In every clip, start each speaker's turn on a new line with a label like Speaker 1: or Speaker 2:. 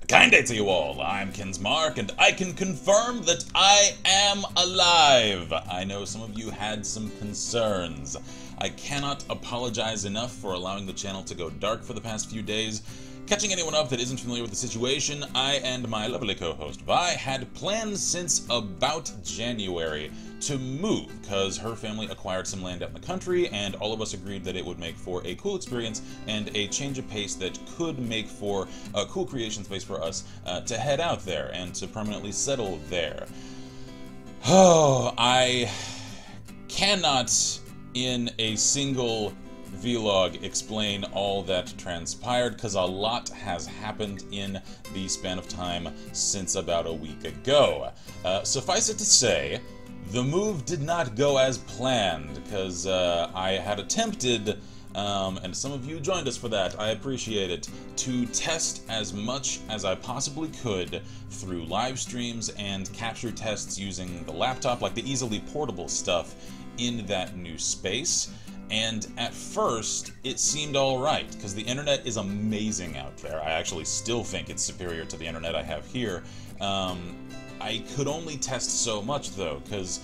Speaker 1: Kind day to you all, I'm Kinsmark, and I can confirm that I am alive! I know some of you had some concerns. I cannot apologize enough for allowing the channel to go dark for the past few days. Catching anyone up that isn't familiar with the situation, I and my lovely co-host Vi had planned since about January to move, because her family acquired some land out in the country, and all of us agreed that it would make for a cool experience and a change of pace that could make for a cool creation space for us to head out there and to permanently settle there. Oh, I cannot in a single vlog explain all that transpired, because a lot has happened in the span of time since about a week ago. Suffice it to say, the move did not go as planned, because I had attempted, and some of you joined us for that, I appreciate it, to test as much as I possibly could through live streams and capture tests using the laptop, like the easily portable stuff, in that new space. And at first, it seemed alright, because the internet is amazing out there. I actually still think it's superior to the internet I have here. I could only test so much, though, because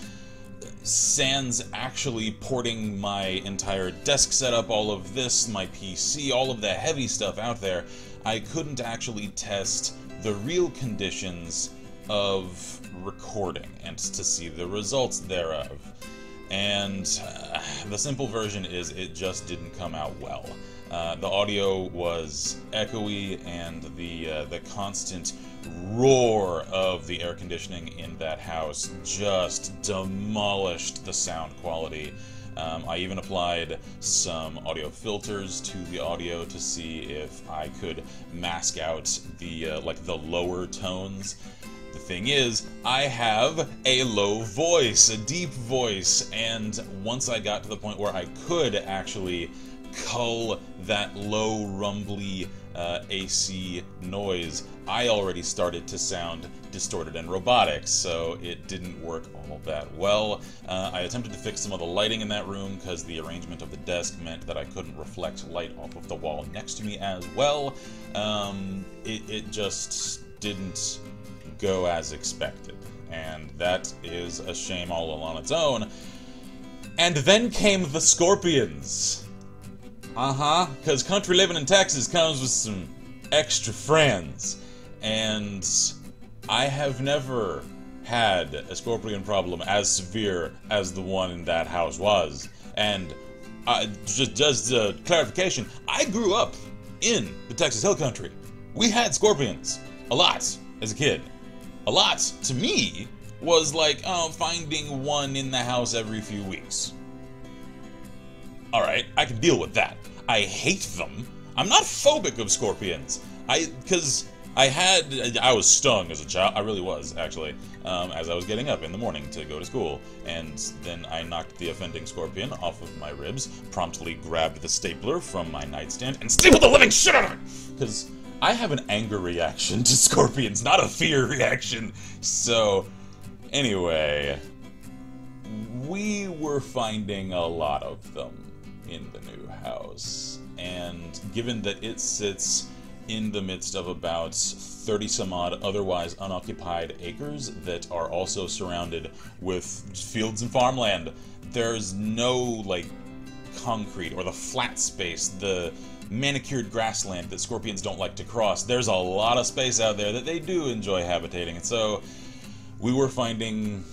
Speaker 1: sans actually porting my entire desk setup, all of this, my PC, all of the heavy stuff out there, I couldn't actually test the real conditions of recording and to see the results thereof. And the simple version is it just didn't come out well. The audio was echoey, and the constant roar of the air conditioning in that house just demolished the sound quality. I even applied some audio filters to the audio to see if I could mask out the like the lower tones. The thing is, I have a low voice, a deep voice, and once I got to the point where I could actually cull that low, rumbly AC noise, I already started to sound distorted and robotic, so it didn't work all that well. I attempted to fix some of the lighting in that room, because the arrangement of the desk meant that I couldn't reflect light off of the wall next to me as well. It just didn't go as expected, and that is a shame all on its own. And then came the Scorpions. Because country living in Texas comes with some extra friends, and I have never had a scorpion problem as severe as the one in that house was. And just clarification, I grew up in the Texas Hill Country. We had scorpions a lot as a kid. A lot, to me, was like, finding one in the house every few weeks. Alright, I can deal with that. I hate them. I'm not phobic of scorpions. Because I was stung as a child. I really was, actually, as I was getting up in the morning to go to school. And then I knocked the offending scorpion off of my ribs, promptly grabbed the stapler from my nightstand, and stapled the living shit out of it! Because I have an anger reaction to scorpions, not a fear reaction. So, anyway, we were finding a lot of them in the new house. And given that it sits in the midst of about 30 some odd otherwise unoccupied acres that are also surrounded with fields and farmland, there's no, like, concrete or the flat space, the manicured grassland that scorpions don't like to cross. There's a lot of space out there that they do enjoy habitating, and so we were finding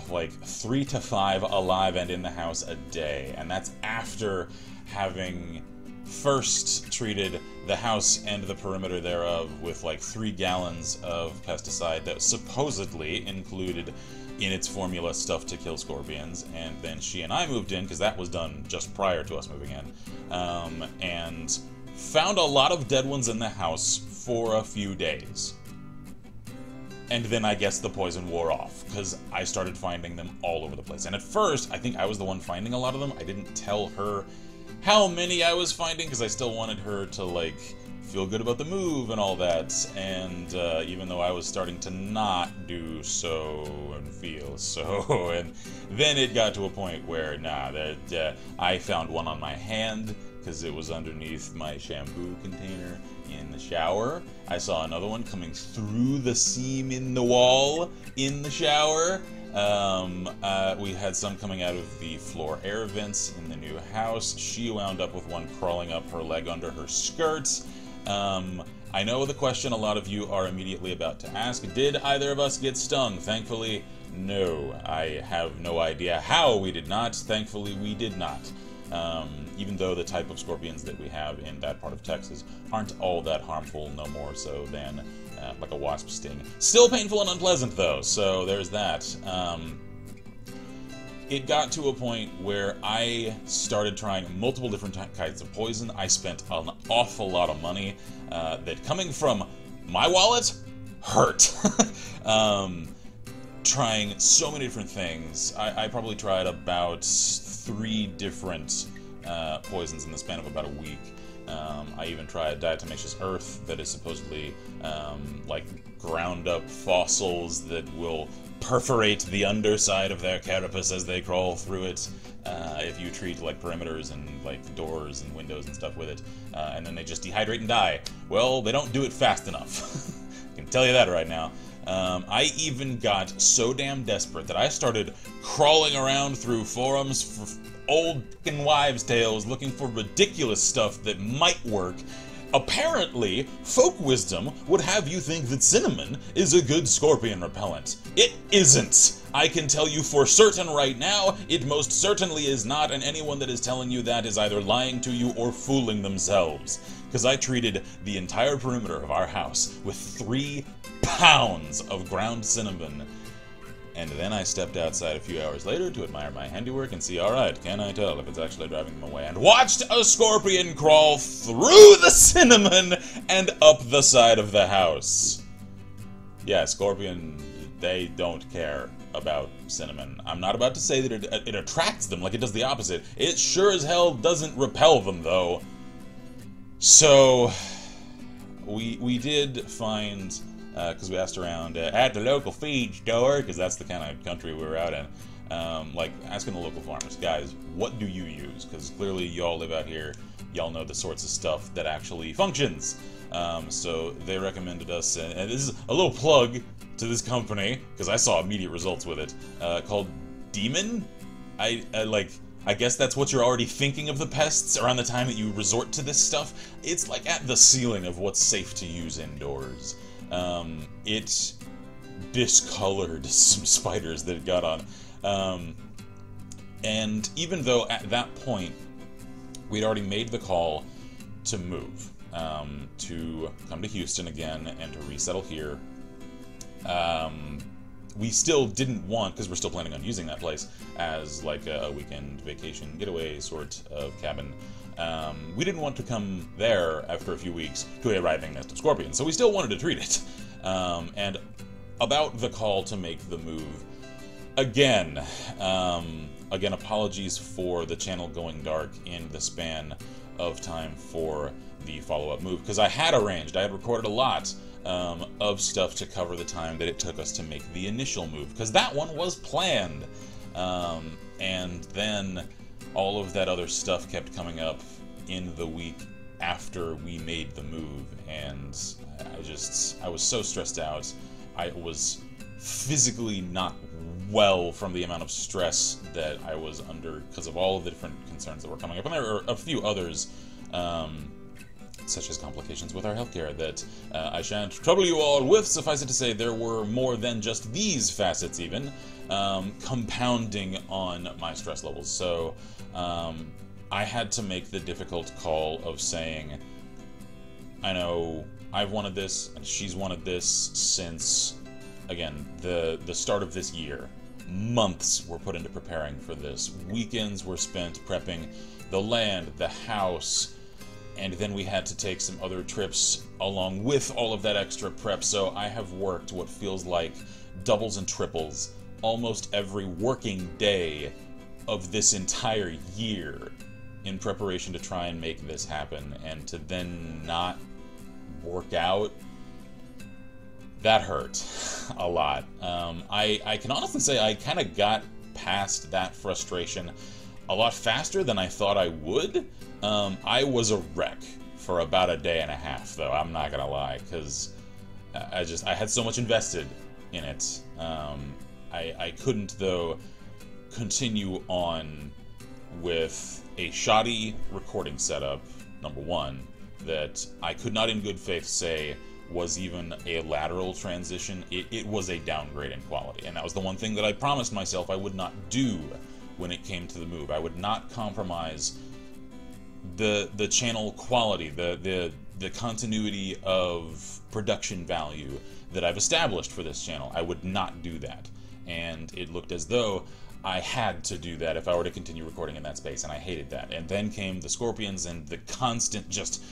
Speaker 1: like 3 to 5 alive and in the house a day, and that's after having first treated the house and the perimeter thereof with like 3 gallons of pesticide that supposedly included in its formula stuff to kill scorpions, and then she and I moved in, because that was done just prior to us moving in, and found a lot of dead ones in the house for a few days. And then I guess the poison wore off, because I started finding them all over the place. And at first, I think I was the one finding a lot of them. I didn't tell her how many I was finding, because I still wanted her to, like, feel good about the move and all that, and even though I was starting to not do so and feel so, and then it got to a point where, I found one on my hand, because it was underneath my shampoo container, in the shower. I saw another one coming through the seam in the wall in the shower. We had some coming out of the floor air vents in the new house. She wound up with one crawling up her leg under her skirt. I know the question a lot of you are immediately about to ask. Did either of us get stung? Thankfully, no. I have no idea how we did not. Thankfully, we did not. Even though the type of scorpions that we have in that part of Texas aren't all that harmful, no more so than like a wasp sting. Still painful and unpleasant, though, so there's that. It got to a point where I started trying multiple different kinds of poison. I spent an awful lot of money that, coming from my wallet, hurt. Trying so many different things. I probably tried about 3 different poisons in the span of about a week. I even tried diatomaceous earth that is supposedly like ground up fossils that will perforate the underside of their carapace as they crawl through it. If you treat like perimeters and like doors and windows and stuff with it, and then they just dehydrate and die. Well, they don't do it fast enough. I can tell you that right now. I even got so damn desperate that I started crawling around through forums for old wives' tales looking for ridiculous stuff that might work. Apparently, folk wisdom would have you think that cinnamon is a good scorpion repellent. It isn't! I can tell you for certain right now, it most certainly is not, and anyone that is telling you that is either lying to you or fooling themselves. Because I treated the entire perimeter of our house with 3 pounds of ground cinnamon. And then I stepped outside a few hours later to admire my handiwork and see, alright, can I tell if it's actually driving them away? And watched a scorpion crawl through the cinnamon and up the side of the house. Yeah, scorpion, they don't care about cinnamon. I'm not about to say that it attracts them like it does the opposite. It sure as hell doesn't repel them, though. So, we did find... because we asked around at the local feed store, because that's the kind of country we were out in, like asking the local farmers, guys, what do you use? Because clearly y'all live out here, y'all know the sorts of stuff that actually functions. So they recommended us, and this is a little plug to this company, because I saw immediate results with it, called Demon. I guess that's what you're already thinking of the pests around the time that you resort to this stuff. It's like at the ceiling of what's safe to use indoors. It discolored some spiders that it got on. And even though at that point we'd already made the call to move, to come to Houston again and to resettle here, we still didn't want, because we're still planning on using that place as like a weekend vacation getaway sort of cabin. We didn't want to come there after a few weeks to a writhing nest of scorpions, so we still wanted to treat it. And about the call to make the move, again, apologies for the channel going dark in the span of time for the follow-up move, because I had recorded a lot of stuff to cover the time that it took us to make the initial move, because that one was planned. And then all of that other stuff kept coming up in the week after we made the move, and I was so stressed out. I was physically not well from the amount of stress that I was under because of all of the different concerns that were coming up, and there are a few others, such as complications with our healthcare that I shan't trouble you all with. Suffice it to say, there were more than just these facets even compounding on my stress levels. So I had to make the difficult call of saying, I know I've wanted this and she's wanted this since, again, the start of this year. Months were put into preparing for this. Weekends were spent prepping the land, the house, and then we had to take some other trips along with all of that extra prep. So I have worked what feels like doubles and triples almost every working day of this entire year in preparation to try and make this happen, and to then not work out, that hurt a lot. I can honestly say I kind of got past that frustration a lot faster than I thought I would. I was a wreck for about a day and a half, though. I'm not gonna lie, because I had so much invested in it. I couldn't, though, continue on with a shoddy recording setup, number one, that I could not in good faith say was even a lateral transition. It was a downgrade in quality, and that was the one thing that I promised myself I would not do when it came to the move. I would not compromise the channel quality, the continuity of production value that I've established for this channel. I would not do that, and it looked as though I had to do that if I were to continue recording in that space, and I hated that. And then came the Scorpions and the constant just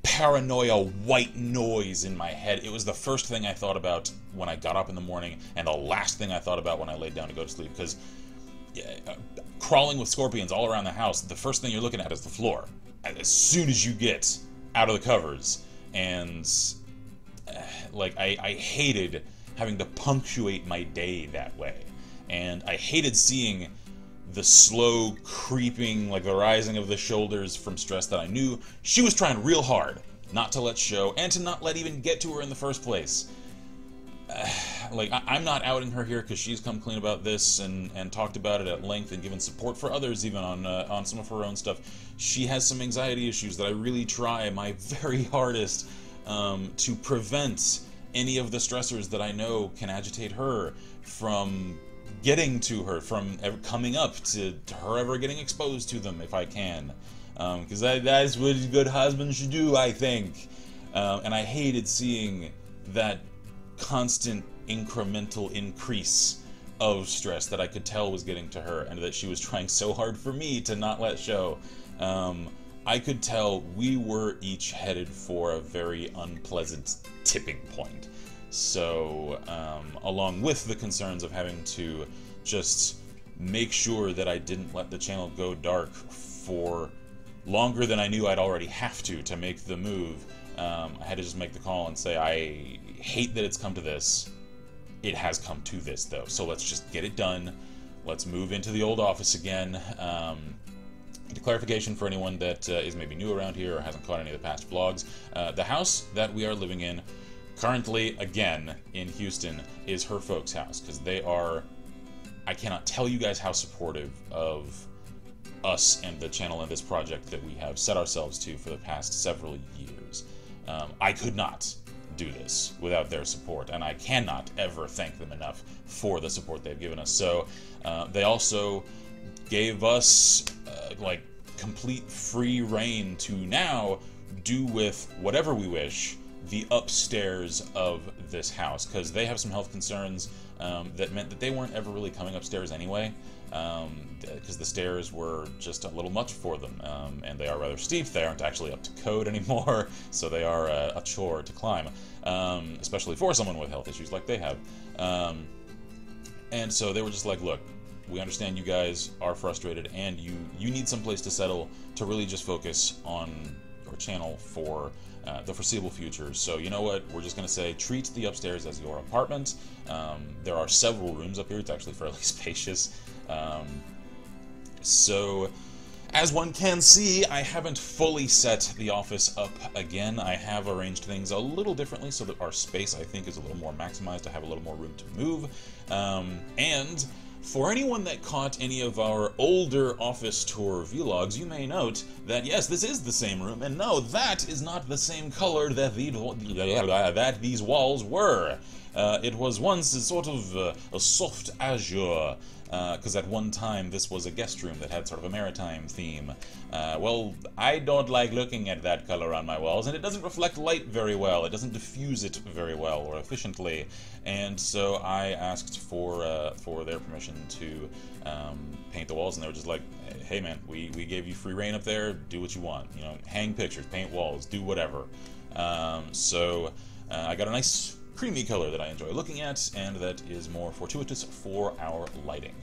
Speaker 1: paranoia white noise in my head. It was the first thing I thought about when I got up in the morning, and the last thing I thought about when I laid down to go to sleep, because crawling with scorpions all around the house, the first thing you're looking at is the floor as soon as you get out of the covers. And like, I hated having to punctuate my day that way, and I hated seeing the slow creeping, like the rising of the shoulders from stress that I knew she was trying real hard not to let show, and to not let even get to her in the first place. Like, I'm not outing her here because she's come clean about this and talked about it at length and given support for others even on some of her own stuff. She has some anxiety issues that I really try my very hardest to prevent any of the stressors that I know can agitate her from getting to her, from coming up to her ever getting exposed to them if I can. Because that's what a good husband should do, I think. And I hated seeing that constant incremental increase of stress that I could tell was getting to her, and that she was trying so hard for me to not let show. I could tell we were each headed for a very unpleasant tipping point. So, along with the concerns of having to just make sure that I didn't let the channel go dark for longer than I knew I'd already have to make the move, I had to just make the call and say, I hate that it's come to this. It has come to this, though, so let's just get it done. Let's move into the old office again. To clarification for anyone that is maybe new around here or hasn't caught any of the past vlogs, the house that we are living in currently, again, in Houston, is her folks' house, because they are, I cannot tell you guys how supportive of us and the channel and this project that we have set ourselves to for the past several years. I could not do this without their support, and I cannot ever thank them enough for the support they've given us. So they also gave us like complete free reign to now do with whatever we wish the upstairs of this house, because they have some health concerns that meant that they weren't ever really coming upstairs anyway, because the stairs were just a little much for them, and they are rather steep. They aren't actually up to code anymore, so they are a chore to climb, especially for someone with health issues like they have. And so they were just like, look, we understand you guys are frustrated, and you need some place to settle to really just focus on your channel for the foreseeable future. So you know what, we're just going to say treat the upstairs as your apartment. There are several rooms up here. It's actually fairly spacious. So as one can see, I haven't fully set the office up again. I have arranged things a little differently so that our space, I think, is a little more maximized. I have a little more room to move. And for anyone that caught any of our older office tour vlogs, you may note that yes, this is the same room, and no, that is not the same color that these walls were. It was once a sort of a soft azure, because at one time this was a guest room that had sort of a maritime theme. Well, I don't like looking at that color on my walls, and it doesn't reflect light very well. It doesn't diffuse it very well or efficiently, and so I asked for their permission to paint the walls, and they were just like, hey man, we gave you free reign up there, do what you want, you know, hang pictures, paint walls, do whatever. So I got a nice creamy color that I enjoy looking at, and that is more fortuitous for our lighting.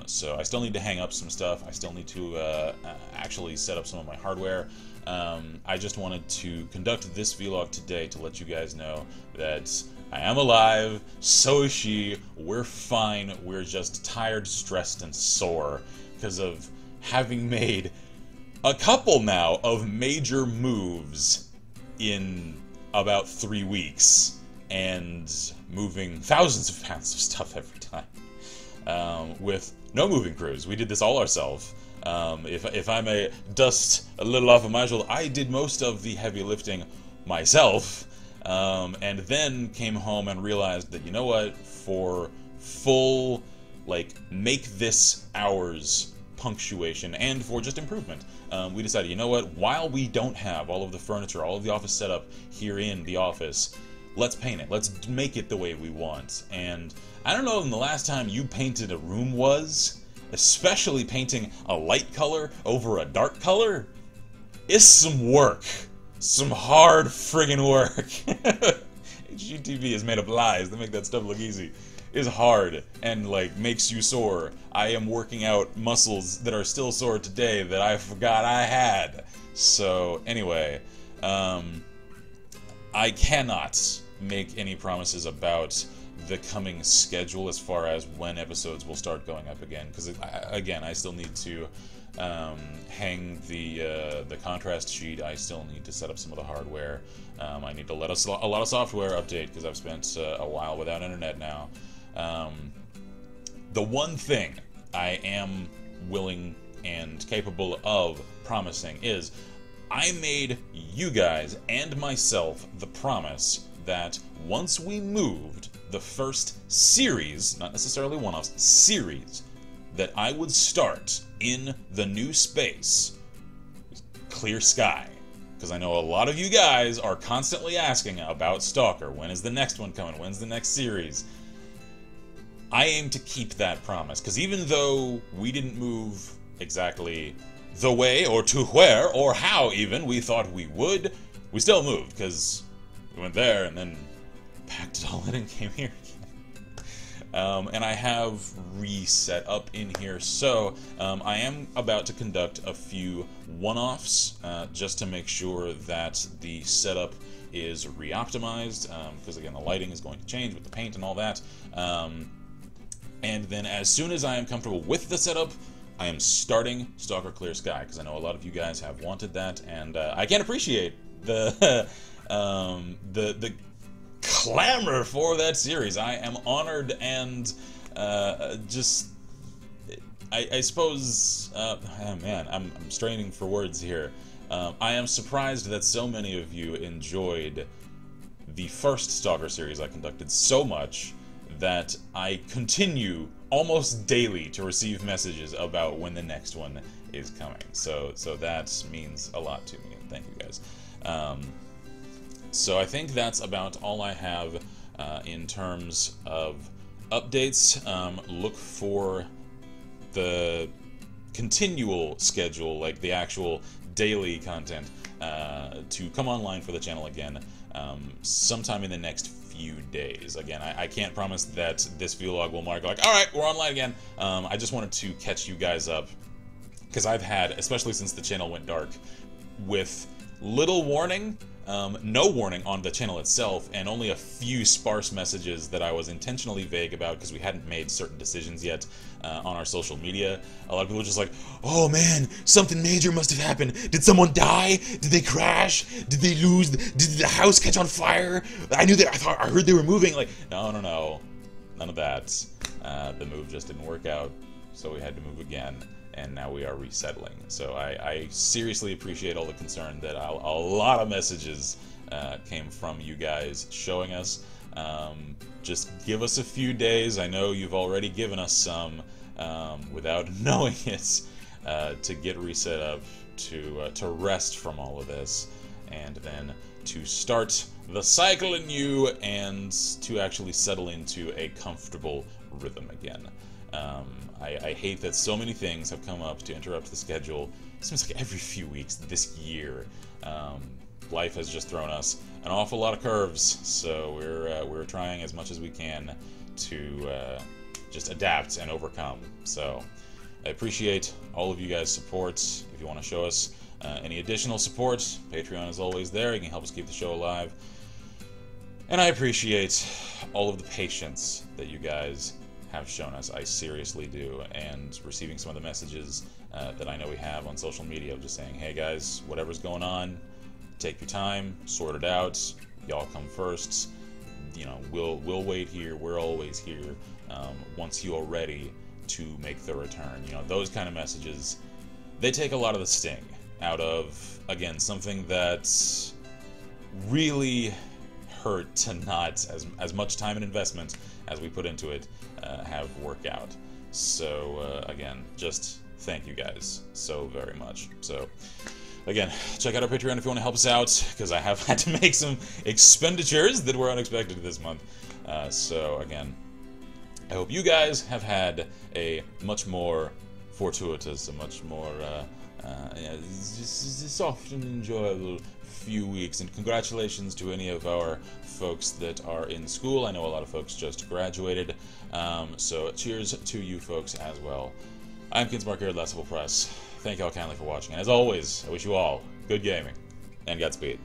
Speaker 1: So I still need to hang up some stuff. I still need to actually set up some of my hardware. I just wanted to conduct this vlog today to let you guys know that I am alive, so is she, we're fine, we're just tired, stressed, and sore because of having made a couple now of major moves in about 3 weeks, and moving thousands of pounds of stuff every time, with no moving crews. We did this all ourselves. If I may dust a little off of my shoulder, I did most of the heavy lifting myself, and then came home and realized that, you know what, for full, like, make this ours punctuation, and for just improvement, we decided, you know what, while we don't have all of the furniture, all of the office setup here in the office, let's paint it. Let's make it the way we want. And I don't know when the last time you painted a room was, especially painting a light color over a dark color, is some work. Some hard friggin' work. HGTV is made of lies that make that stuff look easy. Is hard and, like, makes you sore. I am working out muscles that are still sore today that I forgot I had. So anyway, I cannot make any promises about the coming schedule as far as when episodes will start going up again, because again, I still need to hang the contrast sheet. I still need to set up some of the hardware. I need to let a lot of software update because I've spent a while without internet now. The one thing I am willing and capable of promising is I made you guys and myself the promise that once we moved the first series, not necessarily one-offs, series, that I would start in the new space, Clear Sky. Because I know a lot of you guys are constantly asking about Stalker. When is the next one coming? When's the next series? I aim to keep that promise, because even though we didn't move exactly the way, or to where, or how even, we thought we would, we still moved, because we went there and then packed it all in and came here again. And I have reset up in here, so I am about to conduct a few one-offs just to make sure that the setup is re-optimized, because again, the lighting is going to change with the paint and all that. And then as soon as I am comfortable with the setup, I am starting Stalker Clear Sky, because I know a lot of you guys have wanted that, and I can appreciate the the clamor for that series. I am honored and just I suppose oh man, I'm straining for words here. I am surprised that so many of you enjoyed the first Stalker series I conducted so much that I continue almost daily to receive messages about when the next one is coming. So that means a lot to me. Thank you guys. So I think that's about all I have in terms of updates. Look for the continual schedule, like the actual daily content, to come online for the channel again sometime in the next few days. Again, I can't promise that this vlog will mark like, alright, we're online again. I just wanted to catch you guys up, because I've had, especially since the channel went dark, with little warning, no warning on the channel itself, and only a few sparse messages that I was intentionally vague about because we hadn't made certain decisions yet on our social media. A lot of people were just like, oh man, something major must have happened. Did someone die? Did they crash? Did they lose? Did the house catch on fire? I heard they were moving. Like, no, none of that. The move just didn't work out, so we had to move again. And now we are resettling. So I seriously appreciate all the concern that a lot of messages came from you guys showing us. Just give us a few days. I know you've already given us some without knowing it, to get reset up, to rest from all of this, and then to start the cycle anew and to actually settle into a comfortable rhythm again. I hate that so many things have come up to interrupt the schedule. It seems like every few weeks this year. Life has just thrown us an awful lot of curves, so we're trying as much as we can to just adapt and overcome. So I appreciate all of you guys' support. If you want to show us any additional support, Patreon is always there. You can help us keep the show alive. And I appreciate all of the patience that you guys have shown us. I seriously do, and receiving some of the messages that I know we have on social media, of just saying, hey guys, whatever's going on, take your time, sort it out, y'all come first, you know, we'll wait here, we're always here, once you are ready to make the return. You know, those kind of messages, they take a lot of the sting out of, again, something that really hurt to not, as much time and investment as we put into it, have worked out. So again, just thank you guys so very much. So again, check out our Patreon if you want to help us out, because I have had to make some expenditures that were unexpected this month. So again, I hope you guys have had a much more fortuitous, a much more soft and enjoyable few weeks, and congratulations to any of our folks that are in school. I know a lot of folks just graduated, so cheers to you folks as well. I'm Kinsmark here at Last Level Press. Thank you all kindly for watching, and as always, I wish you all good gaming and Godspeed.